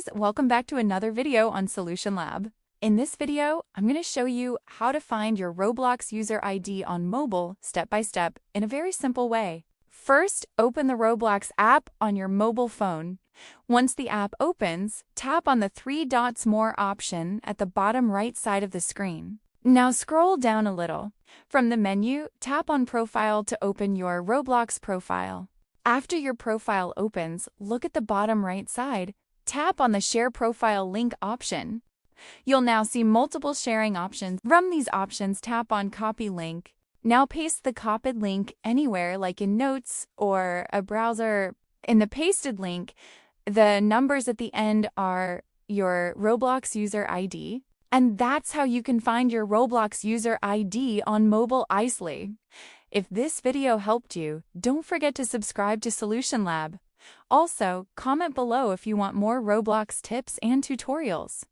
guys, welcome back to another video on Solution Lab. In this video, I'm going to show you how to find your Roblox user ID on mobile step by step in a very simple way. First, open the Roblox app on your mobile phone. Once the app opens, tap on the three dots more option at the bottom right side of the screen. Now scroll down a little. From the menu, tap on Profile to open your Roblox profile. After your profile opens, look at the bottom right side. Tap on the Share Profile Link option. You'll now see multiple sharing options. From these options, tap on Copy Link. Now paste the copied link anywhere, like in Notes or a browser. In the pasted link, the numbers at the end are your Roblox user ID. And that's how you can find your Roblox user ID on mobile easily. If this video helped you, don't forget to subscribe to Solution Lab. Also, comment below if you want more Roblox tips and tutorials.